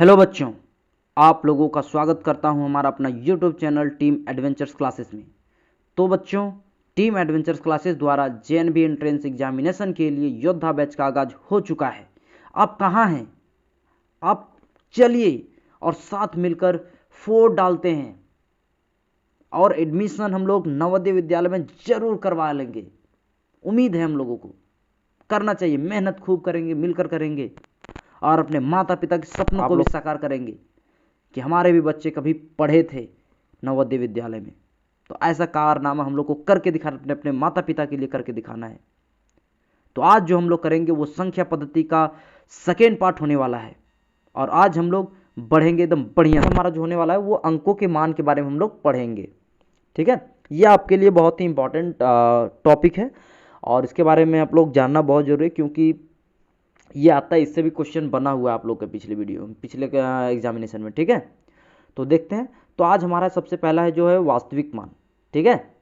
Hello बच्चों, आप लोगों का स्वागत करता हूं हमारा अपना YouTube channel team adventures classes में। तो बच्चों, टीम एडवेंचर्स क्लासेस द्वारा जेएनबी एंट्रेंस एग्जामिनेशन के लिए योद्धा बैच का आगाज हो चुका है। आप कहां हैं? आप चलिए और साथ मिलकर फोड़ डालते हैं और एडमिशन हम लोग नवोदय विद्यालय में जरूर करवा लेंगे। उम्मीद है हम लोगों को करना चाहिए, मेहनत खूब करेंगे, मिलकर करेंगे और अपने माता पिता के सपनों को भी साकार करेंगे कि हमारे भी बच्चे कभी पढ़े थे नवोदय विद्यालय में। तो ऐसा कारनामा हम लोग को करके दिखाना, अपने अपने माता पिता के लिए करके दिखाना है। तो आज जो हम लोग करेंगे वो संख्या पद्धति का सेकेंड पार्ट होने वाला है और आज हम लोग बढ़ेंगे एकदम बढ़िया। हमारा जो होने वाला है वो अंकों के मान के बारे में हम लोग पढ़ेंगे। ठीक है, ये आपके लिए बहुत ही इंपॉर्टेंट टॉपिक है और इसके बारे में आप लोग जानना बहुत जरूरी है, क्योंकि ये आता है, इससे भी क्वेश्चन बना हुआ है आप लोग के पिछले वीडियो में, पिछले एग्जामिनेशन में। ठीक है, तो देखते हैं। तो आज हमारा सबसे पहला है जो है वास्तविक मान। ठीक है,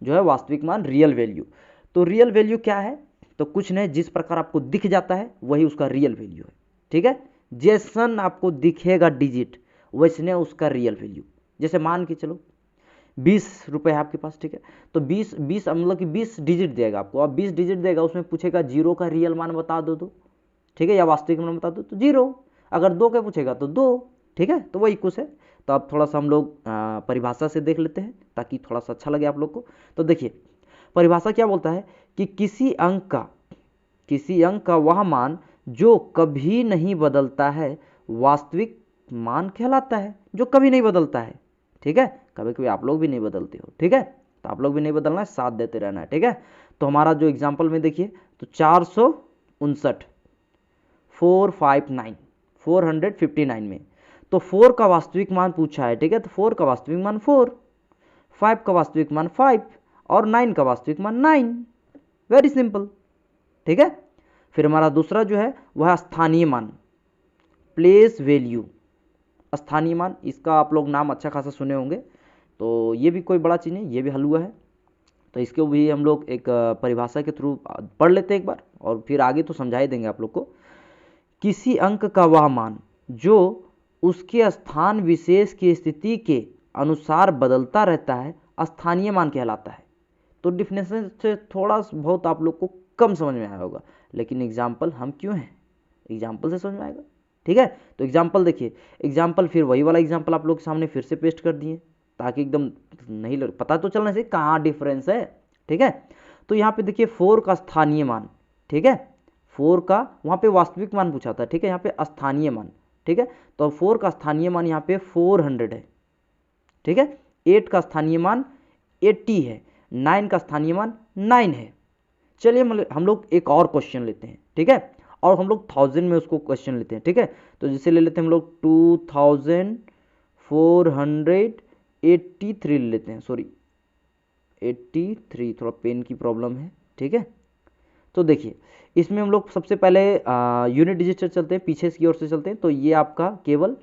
जो है वास्तविक मान, रियल वैल्यू। तो रियल वैल्यू क्या है? तो कुछ नहीं, जिस प्रकार आपको दिख जाता है वही उसका रियल वैल्यू है। ठीक है, जैसन आपको दिखेगा डिजिट वैसने उसका रियल वैल्यू। जैसे मान के चलो 20 रुपये है आपके पास। ठीक है, तो 20 मतलब कि 20 डिजिट देगा आपको। अब 20 डिजिट देगा, उसमें पूछेगा जीरो का रियल मान बता दो तो, ठीक है, या वास्तविक मान बता दो तो जीरो। अगर दो का पूछेगा तो दो। ठीक है, तो वही कुछ है। तो अब थोड़ा सा हम लोग परिभाषा से देख लेते हैं ताकि थोड़ा सा अच्छा लगे आप लोग को। तो देखिए, परिभाषा क्या बोलता है कि किसी अंक का वह मान जो कभी नहीं बदलता है वास्तविक मान कहलाता है। जो कभी नहीं बदलता है। ठीक है, कभी कभी आप लोग भी नहीं बदलते हो। ठीक है, तो आप लोग भी नहीं बदलना है, साथ देते रहना है। ठीक है, तो हमारा जो एग्जाम्पल में देखिए, तो 459 459 में, तो 4 का वास्तविक मान पूछा है। ठीक है, तो 4 का वास्तविक मान 4, 5 का वास्तविक मान 5 और 9 का वास्तविक मान 9। Very simple. ठीक है, फिर हमारा दूसरा जो है वह स्थानीय मान, प्लेस वैल्यू। स्थानीय मान, इसका आप लोग नाम अच्छा खासा सुने होंगे, तो ये भी कोई बड़ा चीज़ नहीं, ये भी हलवा है। तो इसको भी हम लोग एक परिभाषा के थ्रू पढ़ लेते हैं एक बार, और फिर आगे तो समझा ही देंगे आप लोग को। किसी अंक का वह मान जो उसके स्थान विशेष की स्थिति के अनुसार बदलता रहता है स्थानीय मान कहलाता है। तो डिफिनेशन से थोड़ा बहुत आप लोग को कम समझ में आया होगा, लेकिन एग्जाम्पल हम क्यों हैं, एग्जाम्पल से समझ में आएगा। ठीक है, तो एग्जाम्पल देखिए, एग्जाम्पल फिर वही वाला एग्जाम्पल आप लोग के सामने फिर से पेस्ट कर दिए ताकि एकदम नहीं लग, पता तो चलना चाहिए कहाँ डिफरेंस है। ठीक है, तो यहाँ पे देखिए 4 का स्थानीय मान। ठीक है, 4 का वहाँ पे वास्तविक मान पूछा था। ठीक है, यहाँ पे स्थानीय मान। ठीक है, तो 4 का स्थानीय मान यहाँ पे 400 है। ठीक है, 8 का स्थानीय मान 80 है, 9 का स्थानीय मान 9 है। चलिए हम लोग एक और क्वेश्चन लेते हैं। ठीक है, और हम लोग 1000 में उसको क्वेश्चन लेते हैं। ठीक है, तो जैसे ले लेते हैं हम लोग 2483 ले लेते हैं, सॉरी 83, थोड़ा पेन की प्रॉब्लम है। ठीक है, तो देखिए इसमें हम लोग सबसे पहले यूनिट डिजिट से चलते हैं, पीछे की ओर से चलते हैं। तो ये आपका केवल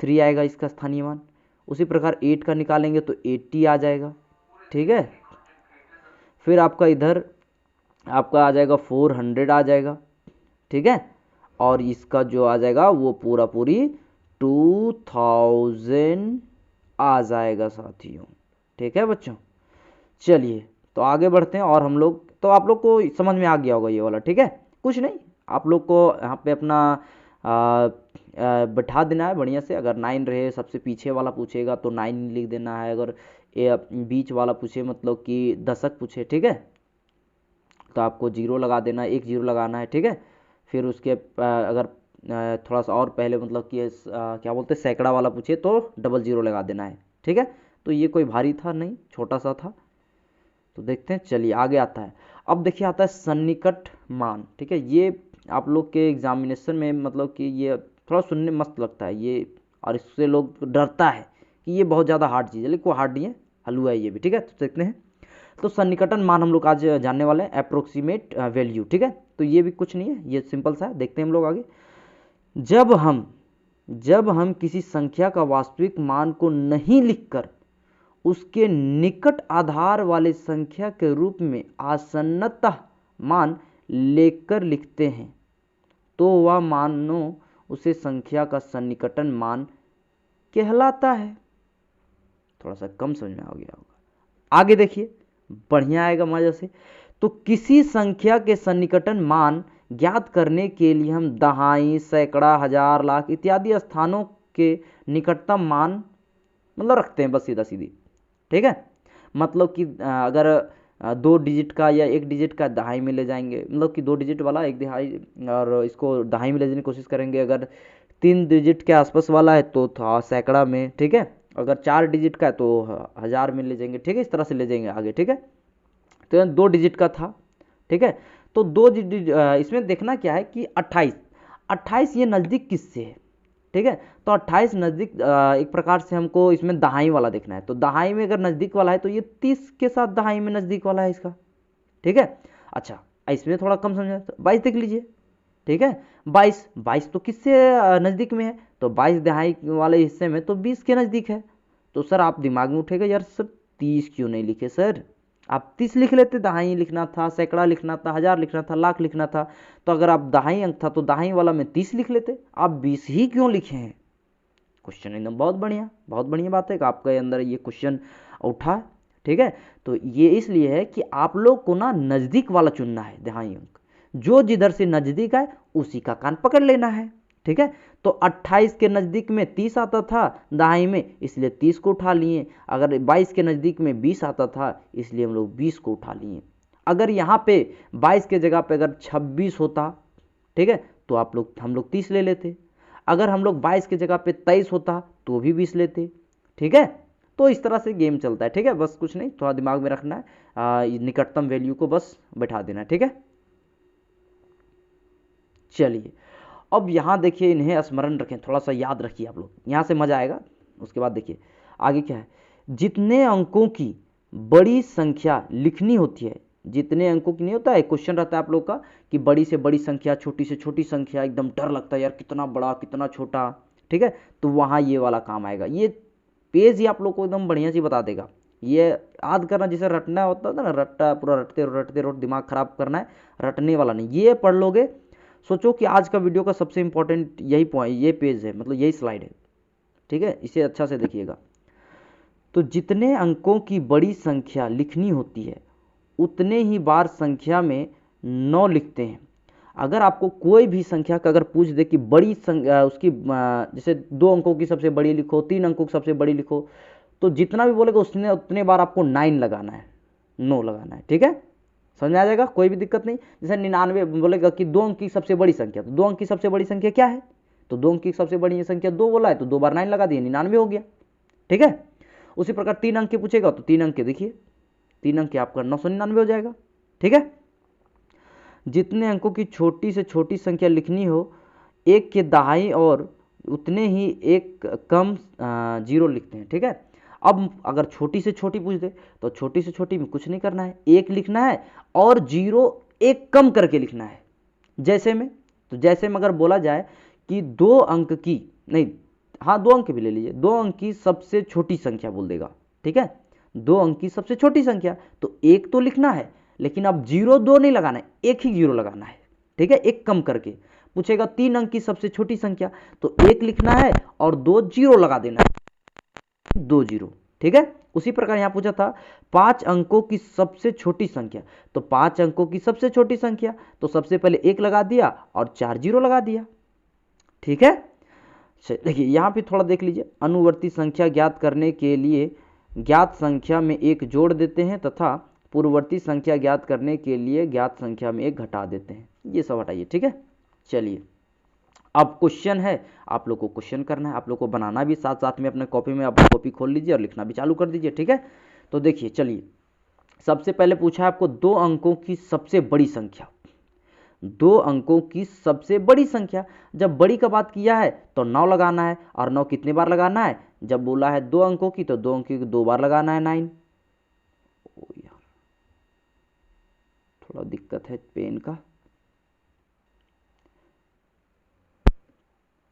3 आएगा इसका स्थानीय मान। उसी प्रकार 8 का निकालेंगे तो 80 आ जाएगा। ठीक है, फिर आपका इधर आपका आ जाएगा 400 आ जाएगा। ठीक है, और इसका जो आ जाएगा वो पूरा पूरी 2000 आ जाएगा साथियों। ठीक है बच्चों, चलिए तो आगे बढ़ते हैं। और हम लोग, तो आप लोग को समझ में आ गया होगा ये वाला। ठीक है, कुछ नहीं, आप लोग को यहाँ पे अपना बैठा देना है बढ़िया से। अगर 9 रहे, सबसे पीछे वाला पूछेगा तो 9 लिख देना है। अगर बीच वाला पूछे, मतलब कि दशक पूछे, ठीक है, तो आपको 0 लगा देना है, 1 0 लगाना है। ठीक है, फिर उसके अगर थोड़ा सा और पहले, मतलब कि क्या बोलते हैं, सैकड़ा वाला पूछे तो 00 लगा देना है। ठीक है, तो ये कोई भारी था नहीं, छोटा सा था। तो देखते हैं, चलिए आगे आता है। अब देखिए आता है सन्निकट मान। ठीक है, ये आप लोग के एग्जामिनेशन में, मतलब कि ये थोड़ा सुनने मस्त लगता है ये, और इससे लोग डरता है कि ये बहुत ज़्यादा हार्ड चीज़ है, लेकिन कोई हार्ड नहीं है, हलवा है ये भी। ठीक है, तो देखते हैं। तो सन्निकटन मान हम लोग आज जानने वाले हैं, अप्रोक्सीमेट वैल्यू। ठीक है, तो ये भी कुछ नहीं है, ये सिंपल सा है। देखते हैं हम लोग आगे। जब हम किसी संख्या का वास्तविक मान को नहीं लिखकर उसके निकट आधार वाले संख्या के रूप में आसन्नतः मान लेकर लिखते हैं, तो वह मानो उसे संख्या का सन्निकटन मान कहलाता है। थोड़ा सा कम समझ में आ गया होगा। आगे देखिए, बढ़िया आएगा मजा से। तो किसी संख्या के सन्निकटन मान ज्ञात करने के लिए हम दहाई, सैकड़ा, हजार, लाख इत्यादि स्थानों के निकटतम मान मतलब रखते हैं, बस सीधा सीधी। ठीक है, मतलब कि अगर 2 डिजिट का या 1 डिजिट का दहाई में ले जाएंगे, मतलब कि 2 डिजिट वाला 1 दहाई, और इसको दहाई में ले जाने की कोशिश करेंगे। अगर 3 डिजिट के आसपास वाला है तो था सैकड़ा में। ठीक है, अगर 4 डिजिट का है तो हजार में ले जाएंगे। ठीक है, इस तरह से ले जाएंगे आगे। ठीक है, तो 2 डिजिट का था। ठीक है, तो 2 डिजिट इसमें देखना क्या है कि 28 ये नज़दीक किससे है। ठीक है, तो 28 नज़दीक एक प्रकार से हमको इसमें दहाई वाला देखना है। तो दहाई में अगर नज़दीक वाला है तो ये 30 के साथ दहाई में नज़दीक वाला है इसका। ठीक है, अच्छा इसमें थोड़ा कम समझा तो 22 देख लीजिए। ठीक है, 22 तो किससे नज़दीक में है, तो 22 दहाई वाले हिस्से में तो 20 के नज़दीक है। तो सर आप दिमाग में उठेगा, यार सर 30 क्यों नहीं लिखे सर, आप 30 लिख लेते, दहाई लिखना था, सैकड़ा लिखना था, हजार लिखना था, लाख लिखना था। तो अगर आप दहाई अंक था तो दहाई वाला में 30 लिख लेते, आप 20 ही क्यों लिखे हैं। क्वेश्चन एकदम बहुत बढ़िया बात है कि आपके अंदर ये क्वेश्चन उठा। ठीक है, तो ये इसलिए है कि आप लोग को ना नज़दीक वाला चुनना है, दहाई अंक जो जिधर से नज़दीक है उसी का कान पकड़ लेना है। ठीक है, तो 28 के नज़दीक में 30 आता था दहाई में, इसलिए 30 को उठा लिए। अगर 22 के नज़दीक में 20 आता था इसलिए हम लोग 20 को उठा लिए। अगर यहाँ पे 22 के जगह पे अगर 26 होता, ठीक है, तो हम लोग 30 ले लेते। अगर हम लोग 22 की जगह पे 23 होता तो भी 20 लेते। ठीक है, तो इस तरह से गेम चलता है। ठीक है, बस कुछ नहीं, थोड़ा दिमाग में रखना है, निकटतम वैल्यू को बस बैठा देना है। ठीक है, चलिए अब यहाँ देखिए, इन्हें स्मरण रखें, थोड़ा सा याद रखिए आप लोग, यहाँ से मजा आएगा। उसके बाद देखिए आगे क्या है, जितने अंकों की बड़ी संख्या लिखनी होती है, जितने अंकों की नहीं होता है, क्वेश्चन रहता है आप लोग का कि बड़ी से बड़ी संख्या, छोटी से छोटी संख्या, एकदम डर लगता है यार कितना बड़ा कितना छोटा। ठीक है, तो वहाँ ये वाला काम आएगा। ये पेज ही आप लोग को एकदम बढ़िया सी बता देगा। ये याद करना जिसे रटना होता था ना, रट्टा पूरा रटते रटते रोट दिमाग खराब करना है, रटने वाला नहीं। ये पढ़ लोगे, सोचो कि आज का वीडियो का सबसे इंपॉर्टेंट यही पॉइंट, ये पेज है, मतलब यही स्लाइड है। ठीक है, इसे अच्छा से देखिएगा। तो जितने अंकों की बड़ी संख्या लिखनी होती है उतने ही बार संख्या में 9 लिखते हैं। अगर आपको कोई भी संख्या का अगर पूछ दे कि बड़ी उसकी जैसे 2 अंकों की सबसे बड़ी लिखो, 3 अंकों की सबसे बड़ी लिखो, तो जितना भी बोलेगा उतने बार आपको 9 लगाना है, 9 लगाना है। ठीक है, समझ में आ जाएगा, कोई भी दिक्कत नहीं। जैसे 99 बोलेगा कि 2 अंक की सबसे बड़ी संख्या, तो 2 अंक की सबसे बड़ी संख्या क्या है, तो 2 अंक की सबसे बड़ी संख्या 2 बोला है तो 2 बार 9 लगा दिए, 99 हो गया। ठीक है, उसी प्रकार 3 अंक के पूछेगा तो 3 अंक के देखिए, 3 अंक के आपका 999 हो जाएगा। ठीक है, जितने अंकों की छोटी से छोटी संख्या लिखनी हो, 1 के दहाई और उतने ही एक कम 0 लिखते हैं। ठीक है, अब अगर छोटी से छोटी पूछ दे तो छोटी से छोटी में कुछ नहीं करना है, 1 लिखना है और 0 एक कम करके लिखना है। जैसे में, तो जैसे में अगर बोला जाए कि 2 अंक की, नहीं हाँ 2 अंक भी ले लीजिए, 2 अंक की सबसे छोटी संख्या बोल देगा। ठीक है, 2 अंक की सबसे छोटी संख्या, तो 1 तो लिखना है, लेकिन अब 0 2 नहीं लगाना है, 1 ही 0 लगाना है। ठीक है, एक कम करके पूछेगा 3 अंक की सबसे छोटी संख्या, तो 1 लिखना है और 2 0 लगा देना है, 2 0। ठीक है, उसी प्रकार यहां पूछा था 5 अंकों की सबसे छोटी संख्या, तो 5 अंकों की सबसे छोटी संख्या, तो सबसे पहले 1 लगा दिया और 4 0 लगा दिया। ठीक है, देखिए यहां पे थोड़ा देख लीजिए, अनुवर्ती संख्या ज्ञात करने के लिए ज्ञात संख्या में 1 जोड़ देते हैं तथा पूर्ववर्ती संख्या ज्ञात करने के लिए ज्ञात संख्या में 1 घटा देते हैं। ये सब हटाइए। ठीक है, चलिए अब क्वेश्चन है, आप लोग को क्वेश्चन करना है, आप लोग को बनाना भी साथ साथ में अपने कॉपी में, आप कॉपी खोल लीजिए और लिखना भी चालू कर दीजिए। ठीक है, तो देखिए चलिए, सबसे पहले पूछा है आपको 2 अंकों की सबसे बड़ी संख्या, 2 अंकों की सबसे बड़ी संख्या। जब बड़ी का बात किया है तो 9 लगाना है, और 9 कितने बार लगाना है, जब बोला है 2 अंकों की तो 2 अंकों की 2 बार लगाना है, 9। ओ यार थोड़ा दिक्कत है पेन का,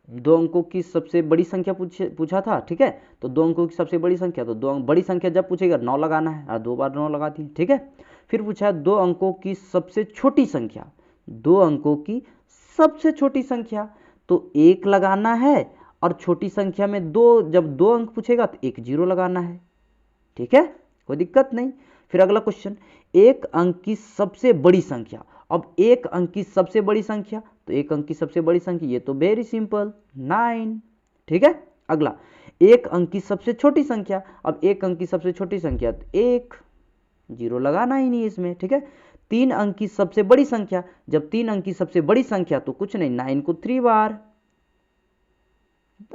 2 अंकों की सबसे बड़ी संख्या पूछा था। ठीक है, तो 2 अंकों की सबसे बड़ी संख्या, तो 2 अंक बड़ी संख्या जब पूछेगा 9 लगाना है, और 2 बार 9 लगा दी। ठीक है, फिर पूछा है 2 अंकों की सबसे छोटी संख्या, 2 अंकों की सबसे छोटी संख्या, तो 1 लगाना है, और छोटी संख्या में 2, जब 2 अंक पूछेगा तो 1 0 लगाना है। ठीक है, कोई दिक्कत नहीं। फिर अगला क्वेश्चन, 1 अंक की सबसे बड़ी संख्या। अब 1 अंक की सबसे बड़ी संख्या, तो 1 अंक की सबसे बड़ी संख्या, ये तो वेरी सिंपल 9। ठीक है, अगला 1 अंक की सबसे छोटी संख्या। अब 1 अंक की सबसे छोटी संख्या तो 1, 0 लगाना ही नहीं इसमें। ठीक है, 3 अंक की सबसे बड़ी संख्या, जब 3 अंक की सबसे बड़ी संख्या तो कुछ नहीं, 9 को 3 बार।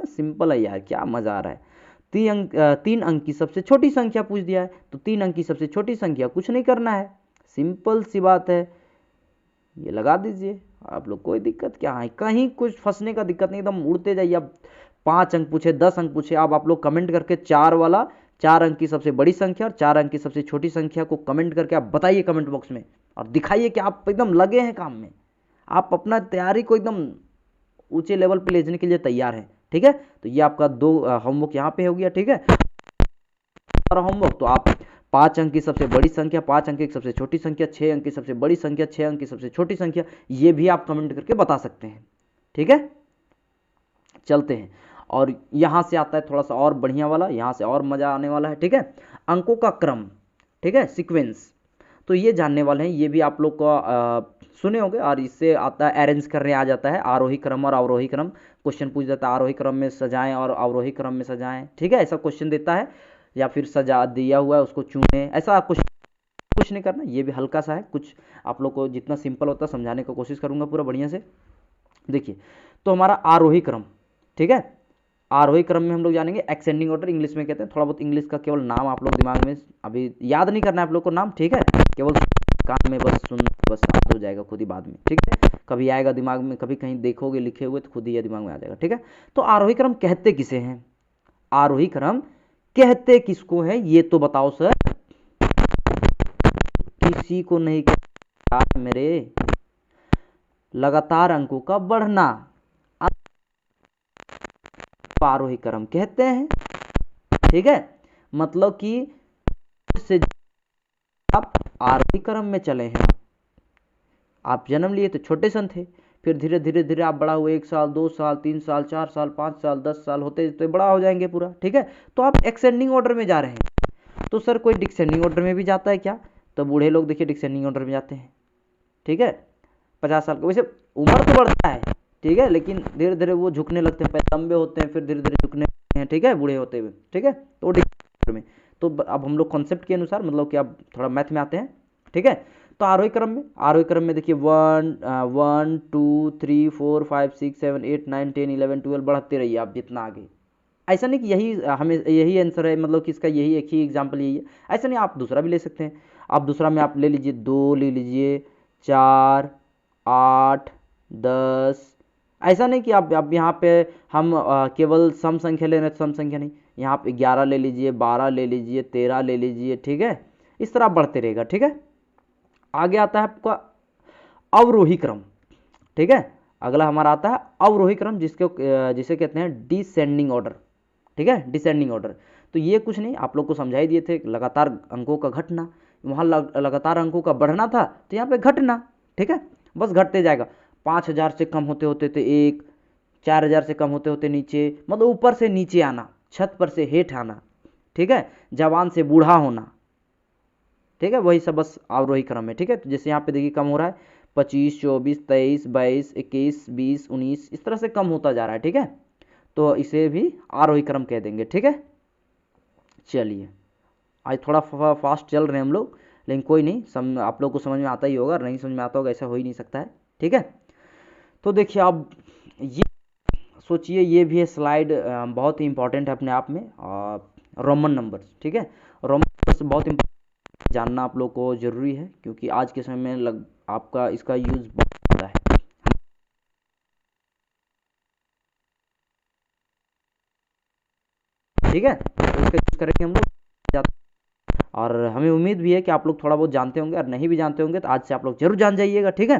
सिंपल है यार, क्या मजा आ रहा है। 3 अंक की सबसे छोटी संख्या पूछ दिया है, तो 3 अंक की सबसे छोटी संख्या कुछ नहीं करना है, सिंपल सी बात है, ये लगा दीजिए आप लोग, कोई दिक्कत क्या है, कहीं कुछ फंसने का दिक्कत नहीं, एकदम उड़ते जाइए। अब 5 अंक पूछे, 10 अंक पूछे, अब आप लोग कमेंट करके 4 वाला, 4 अंक की सबसे बड़ी संख्या और 4 अंक की सबसे छोटी संख्या को कमेंट करके आप बताइए कमेंट बॉक्स में, और दिखाइए कि आप एकदम लगे हैं काम में, आप अपना तैयारी को एकदम ऊंचे लेवल पे ले जाने के लिए तैयार हैं। ठीक है, तो ये आपका 2 होमवर्क यहाँ पे हो गया। ठीक है, और होमवर्क तो आप 5 अंक की सबसे बड़ी संख्या, 5 अंक की सबसे छोटी संख्या, 6 अंक की सबसे बड़ी संख्या, 6 अंक की सबसे छोटी संख्या, ये भी आप कमेंट करके बता सकते हैं। ठीक है, चलते हैं, और यहां से आता है थोड़ा सा और बढ़िया वाला, यहां से और मजा आने वाला है। ठीक है, अंकों का क्रम, ठीक है, सीक्वेंस, तो ये जानने वाले हैं, ये भी आप लोग को सुने होंगे, और इससे आता है अरेंज करने आ जाता है, आरोही क्रम और अवरोही क्रम। क्वेश्चन पूछ जाता है आरोही क्रम में सजाएं और अवरोही क्रम में सजाएं। ठीक है, ऐसा क्वेश्चन देता है, या फिर सजा दिया हुआ है उसको चुने, ऐसा कुछ नहीं करना, ये भी हल्का सा है, कुछ आप लोग को जितना सिंपल होता है समझाने की कोशिश करूंगा पूरा बढ़िया से। देखिए, तो हमारा आरोही क्रम, ठीक है, आरोही क्रम में हम लोग जानेंगे एक्सेंडिंग ऑर्डर, इंग्लिश में कहते हैं, थोड़ा बहुत इंग्लिश का केवल नाम आप लोग दिमाग में अभी याद नहीं करना है आप लोग को नाम। ठीक है, केवल कान में बस सुन, बस याद हो जाएगा खुद ही बाद में। ठीक है, कभी आएगा दिमाग में, कभी कहीं देखोगे लिखे हुए तो खुद ही दिमाग में आ जाएगा। ठीक है, तो आरोही क्रम कहते किसे हैं, आरोही क्रम कहते किसको है, ये तो बताओ सर। किसी को नहीं कहते मेरे, लगातार अंकों का बढ़ना आरोही क्रम कहते हैं। ठीक है, मतलब कि से आप आरोही क्रम में चले हैं, आप जन्म लिए तो छोटे सन थे, फिर धीरे धीरे धीरे आप बड़ा हुए, 1 साल 2 साल 3 साल 4 साल 5 साल 10 साल होते तो बड़ा हो जाएंगे पूरा। ठीक है, तो आप एक्सेंडिंग ऑर्डर में जा रहे हैं। तो सर कोई डिसेंडिंग ऑर्डर में भी जाता है क्या, तो बूढ़े लोग देखिए डिसेंडिंग ऑर्डर में जाते हैं। ठीक है, 50 साल का, वैसे उम्र तो बढ़ता है, ठीक है, लेकिन धीरे धीरे वो झुकने लगते हैं, पहले लंबे होते हैं फिर धीरे धीरे झुकने लगते हैं। ठीक है, बूढ़े होते हुए। ठीक है, तो डिसेंडिंग में, तो अब हम लोग कॉन्सेप्ट के अनुसार, मतलब कि अब थोड़ा मैथ में आते हैं। ठीक है, तो आरोही क्रम में देखिए 1 2 3 4 5 6 7 8 9 10 11 12 बढ़ते रहिए आप जितना आगे। ऐसा नहीं कि यही हमें यही आंसर है, मतलब कि इसका यही एक ही एग्जाम्पल यही है, ऐसा नहीं, आप दूसरा भी ले सकते हैं। आप दूसरा में आप ले लीजिए 2, ले लीजिए 4 8 10, ऐसा नहीं कि आप यहाँ पे हम केवल सम संख्या ले रहे हैं, सम संख्या नहीं, यहाँ पे 11 ले लीजिए, 12 ले लीजिए, 13 ले लीजिए। ठीक है, इस तरह बढ़ते रहेगा। ठीक है, आगे आता है आपका अवरोही क्रम। ठीक है, अगला हमारा आता है अवरोही क्रम, जिसे कहते हैं डिसेंडिंग ऑर्डर। ठीक है, डिसेंडिंग ऑर्डर, तो ये कुछ नहीं, आप लोग को समझा ही दिए थे, लगातार अंकों का घटना, वहाँ लगातार अंकों का बढ़ना था, तो यहाँ पे घटना। ठीक है, बस घटते जाएगा, 5000 से कम होते होते थे 1, 4000 से कम होते होते नीचे, मतलब ऊपर से नीचे आना, छत पर से हेठ आना। ठीक है, जवान से बूढ़ा होना। ठीक है, वही सब बस अवरोही क्रम है। ठीक है, तो जैसे यहाँ पे देखिए कम हो रहा है, 25 24 23 22 21 20 19, इस तरह से कम होता जा रहा है। ठीक है, तो इसे भी आरोही क्रम कह देंगे। ठीक है, चलिए, आज थोड़ा फास्ट चल रहे हैं हम लोग, लेकिन कोई नहीं, आप लोग को समझ में आता ही होगा, नहीं समझ में आता होगा ऐसा हो ही नहीं सकता है। ठीक है, तो देखिए अब ये सोचिए, ये भी है स्लाइड, बहुत ही इंपॉर्टेंट है अपने आप में, रोमन नंबर्स। ठीक है, रोमन नंबर्स बहुत जानना आप लोग को जरूरी है, क्योंकि आज के समय में आपका इसका यूज बहुत होता है। ठीक है, तो इसका यूज करेंगे हम लोग, और हमें उम्मीद भी है कि आप लोग थोड़ा बहुत जानते होंगे, और नहीं भी जानते होंगे तो आज से आप लोग जरूर जान जाइएगा। ठीक है,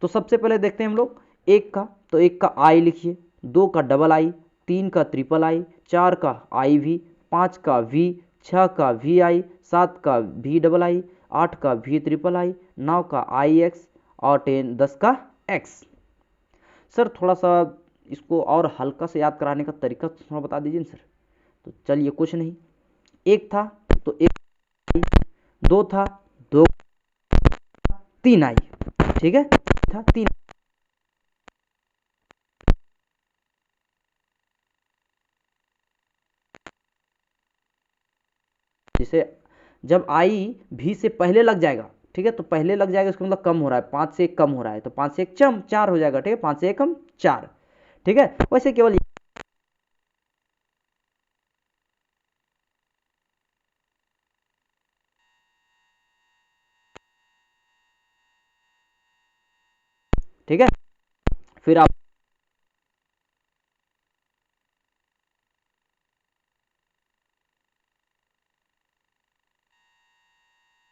तो सबसे पहले देखते हैं हम लोग 1 का, तो 1 का आई लिखिए, 2 का डबल आई, 3 का ट्रिपल आई, 4 का आई वी, 5 का वी, 6 का वी आई, 7 का वी डबल आई, 8 का वी ट्रिपल आई, 9 का आई एक्स, और 10 का एक्स। सर थोड़ा सा इसको और हल्का से याद कराने का तरीका थोड़ा बता दीजिए सर। तो चलिए कुछ नहीं, एक था तो एक आई, दो था दो, तीन आई, ठीक है, था तीन। जिसे जब आई भी से पहले लग जाएगा, ठीक है, तो पहले लग जाएगा इसका मतलब कम हो रहा है, 5 से 1 कम हो रहा है, तो 5 से 1 चम 4 हो जाएगा, ठीक है, 5 से 1 कम 4, ठीक है। वैसे केवल ठीक है, फिर आप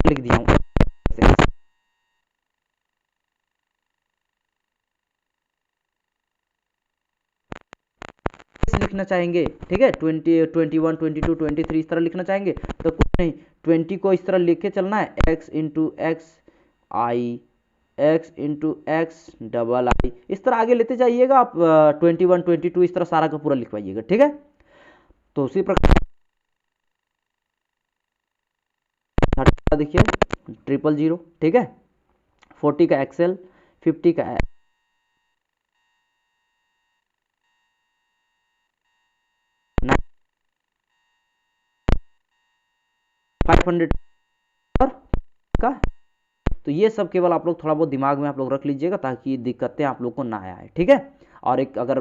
लिख दिया हूँ लिखना चाहेंगे, ठीक है, 20 21 22 23 इस तरह लिखना चाहेंगे तो कुछ नहीं, 20 को इस तरह लिख के चलना है, x इंटू एक्स आई, x इंटू एक्स डबल आई, इस तरह आगे लेते जाइएगा आप, 21 22 इस तरह सारा का पूरा लिखवाइएगा, ठीक है। तो उसी प्रकार देखिए 000, ठीक है, 40 का एक्सएल, 50 का 500 और का, तो ये सब केवल आप लोग थोड़ा बहुत दिमाग में आप लोग रख लीजिएगा ताकि दिक्कतें आप लोग को ना आए, ठीक है। और एक अगर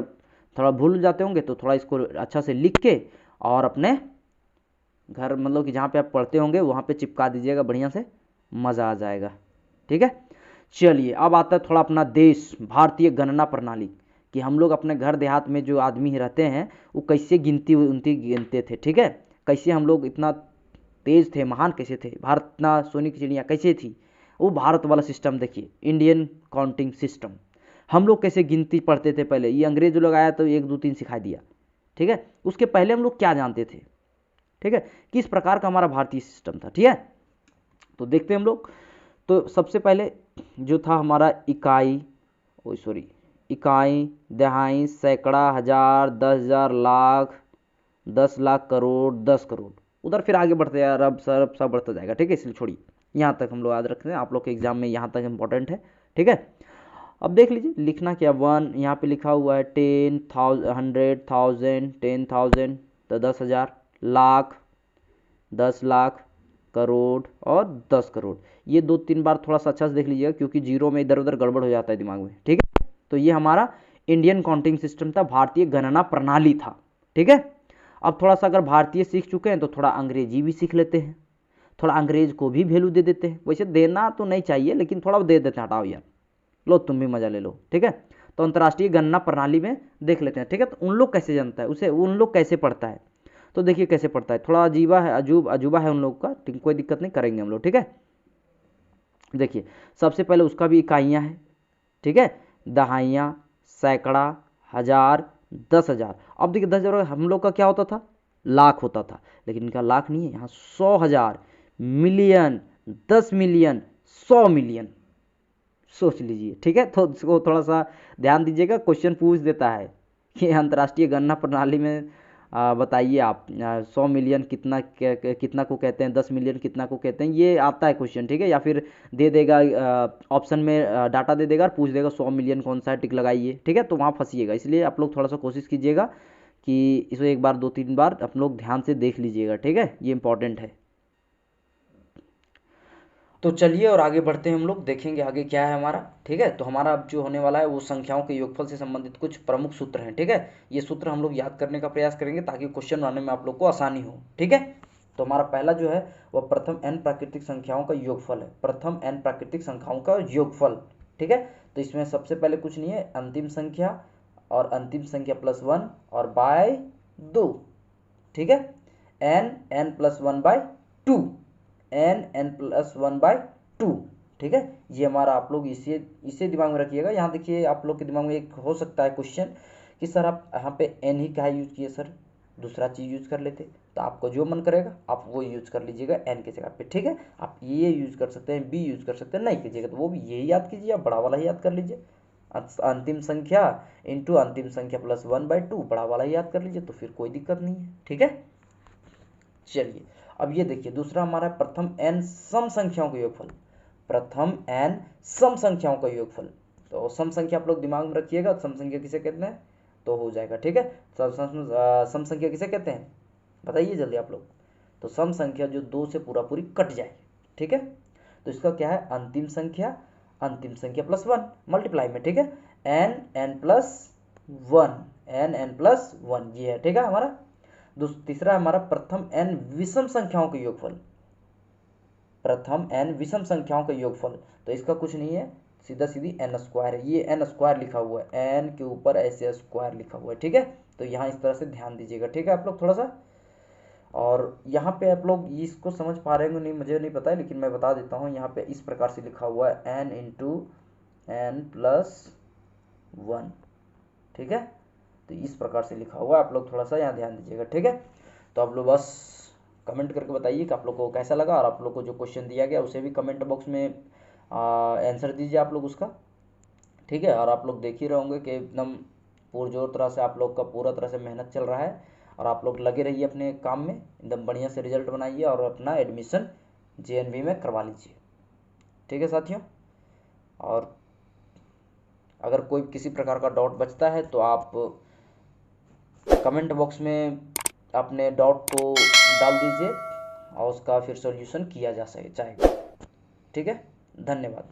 थोड़ा भूल जाते होंगे तो थोड़ा इसको अच्छा से लिख के और अपने घर मतलब कि जहाँ पे आप पढ़ते होंगे वहाँ पे चिपका दीजिएगा, बढ़िया से मज़ा आ जाएगा, ठीक है। चलिए अब आता है थोड़ा अपना देश, भारतीय गणना प्रणाली, कि हम लोग अपने घर देहात में जो आदमी रहते हैं वो कैसे गिनती उनती गिनते थे, ठीक है, कैसे हम लोग इतना तेज थे, महान कैसे थे, भारत इतना सोने की चिड़िया कैसे थी, वो भारत वाला सिस्टम देखिए, इंडियन काउंटिंग सिस्टम। हम लोग कैसे गिनती पढ़ते थे पहले, ये अंग्रेज लोग आया तो 1 2 3 सिखा दिया, ठीक है, उसके पहले हम लोग क्या जानते थे, ठीक है, किस प्रकार का हमारा भारतीय सिस्टम था, ठीक है। तो देखते हैं हम लोग, तो सबसे पहले जो था हमारा इकाई, ओ सॉरी, इकाई, दहाई, सैकड़ा, हजार, 10,000, लाख, 10 लाख, करोड़, 10 करोड़, उधर फिर आगे बढ़ते यार, अब सब सब बढ़ता जाएगा, ठीक है, इसलिए छोड़िए, यहाँ तक हम लोग याद रखते हैं, आप लोग के एग्जाम में यहाँ तक इंपॉर्टेंट है, ठीक है। अब देख लीजिए लिखना क्या, 1 यहाँ पे लिखा हुआ है, 10,000, 100,000, 10,000 तो 10,000, लाख, 10 लाख, करोड़ और 10 करोड़, ये 2 3 बार थोड़ा सा अच्छा से देख लीजिएगा क्योंकि जीरो में इधर उधर गड़बड़ हो जाता है दिमाग में, ठीक है। तो ये हमारा इंडियन काउंटिंग सिस्टम था, भारतीय गणना प्रणाली था, ठीक है। अब थोड़ा सा अगर भारतीय सीख चुके हैं तो थोड़ा अंग्रेजी भी सीख लेते हैं, थोड़ा अंग्रेज को भी वैल्यू दे देते हैं, वैसे देना तो नहीं चाहिए लेकिन थोड़ा दे देते हैं, हटाओ यार, लो तुम भी मजा ले लो, ठीक है। तो अंतर्राष्ट्रीय गणना प्रणाली में देख लेते हैं, ठीक है, तो उन लोग कैसे जानता है उसे, उन लोग कैसे पढ़ता है, तो देखिए कैसे पढ़ता है, थोड़ा अजीबा है, अजूबा है उन लोग का, कोई दिक्कत नहीं, करेंगे हम लोग, ठीक है। देखिए सबसे पहले उसका भी इकाइयाँ है, ठीक है, दहाइयाँ, सैकड़ा, हजार, 10,000। अब देखिए 10,000 हम लोग का क्या होता था, लाख होता था, लेकिन इनका लाख नहीं है, यहाँ 100,000, मिलियन, 10 मिलियन, 100 मिलियन, सोच लीजिए, ठीक है। तो इसको थोड़ा सा ध्यान दीजिएगा, क्वेश्चन पूछ देता है कि अंतर्राष्ट्रीय गणना प्रणाली में बताइए आप, 100 मिलियन कितना कितना को कहते हैं, 10 मिलियन कितना को कहते हैं, ये आता है क्वेश्चन, ठीक है। या फिर दे देगा ऑप्शन में डाटा दे देगा और पूछ देगा 100 मिलियन कौन सा है, टिक लगाइए, ठीक है, तो वहाँ फंसिएगा, इसलिए आप लोग थोड़ा सा कोशिश कीजिएगा कि इसे 1 बार 2 3 बार आप लोग ध्यान से देख लीजिएगा, ठीक है, ये इंपॉर्टेंट है। तो चलिए और आगे बढ़ते हैं, हम लोग देखेंगे आगे क्या है हमारा, ठीक है। तो हमारा अब जो होने वाला है वो संख्याओं के योगफल से संबंधित कुछ प्रमुख सूत्र हैं, ठीक है, ये सूत्र हम लोग याद करने का प्रयास करेंगे ताकि क्वेश्चन बनाने में आप लोग को आसानी हो, ठीक है। तो हमारा पहला जो है वह प्रथम n प्राकृतिक संख्याओं का योगफल है, प्रथम n प्राकृतिक संख्याओं का योगफल, ठीक है। तो इसमें सबसे पहले कुछ नहीं है, अंतिम संख्या और अंतिम संख्या प्लस 1 और बाय 2, ठीक है, n+1/2, n+1/2, ठीक है। ये हमारा आप लोग इसे इसे दिमाग में रखिएगा। यहाँ देखिए आप लोग के दिमाग में एक हो सकता है क्वेश्चन कि सर आप यहाँ पे n ही क्या यूज किए सर, दूसरा चीज़ यूज कर लेते, तो आपको जो मन करेगा आप वो यूज कर लीजिएगा n की जगह पे, ठीक है। आप ये यूज कर सकते हैं, b यूज कर सकते हैं, नहीं कीजिएगा तो वो भी यही याद कीजिए, आप बड़ा वाला ही याद कर लीजिए, अंतिम संख्या इंटू अंतिम संख्या प्लस 1/2, बड़ा वाला याद कर लीजिए तो फिर कोई दिक्कत नहीं है। ठीक है, चलिए अब ये देखिए दूसरा हमारा प्रथम n सम संख्याओं का योगफल, प्रथम n सम संख्याओं का योगफल। तो सम संख्या आप लोग दिमाग में रखिएगा, सम संख्या किसे कहते हैं तो हो जाएगा। ठीक है, सम संख्या किसे कहते हैं बताइए जल्दी आप लोग। तो सम संख्या जो 2 से पूरा पूरी कट जाए। ठीक है, तो इसका क्या है, अंतिम संख्या प्लस 1 मल्टीप्लाई में। ठीक है, n प्लस 1 ये है। ठीक है, हमारा तीसरा हमारा प्रथम n विषम संख्याओं का योगफल, प्रथम n विषम संख्याओं का योगफल। तो इसका कुछ नहीं है, सीधा सीधी n स्क्वायर है, ये n स्क्वायर लिखा हुआ है, n के ऊपर ऐसे स्क्वायर लिखा हुआ है। ठीक है, तो यहाँ इस तरह से ध्यान दीजिएगा। ठीक है आप लोग थोड़ा सा, और यहाँ पे आप लोग इसको समझ पा रहे होंगे नहीं, मुझे नहीं पता है, लेकिन मैं बता देता हूँ। यहाँ पे इस प्रकार से लिखा हुआ है n इंटू n प्लस 1। ठीक है, तो इस प्रकार से लिखा हुआ है, आप लोग थोड़ा सा यहाँ ध्यान दीजिएगा। ठीक है, तो आप लोग बस कमेंट करके बताइए कि आप लोग को कैसा लगा, और आप लोग को जो क्वेश्चन दिया गया उसे भी कमेंट बॉक्स में आंसर दीजिए आप लोग उसका। ठीक है, और आप लोग देख ही रहे होंगे कि एकदम पुरजोर तरह से आप लोग का पूरा तरह से मेहनत चल रहा है, और आप लोग लगे रहिए अपने काम में, एकदम बढ़िया से रिजल्ट बनाइए और अपना एडमिशन JNV में करवा लीजिए। ठीक है साथियों, और अगर कोई किसी प्रकार का डाउट बचता है तो आप कमेंट बॉक्स में अपने डाउट को डाल दीजिए और उसका फिर सॉल्यूशन किया जा जाएगा। ठीक है, धन्यवाद।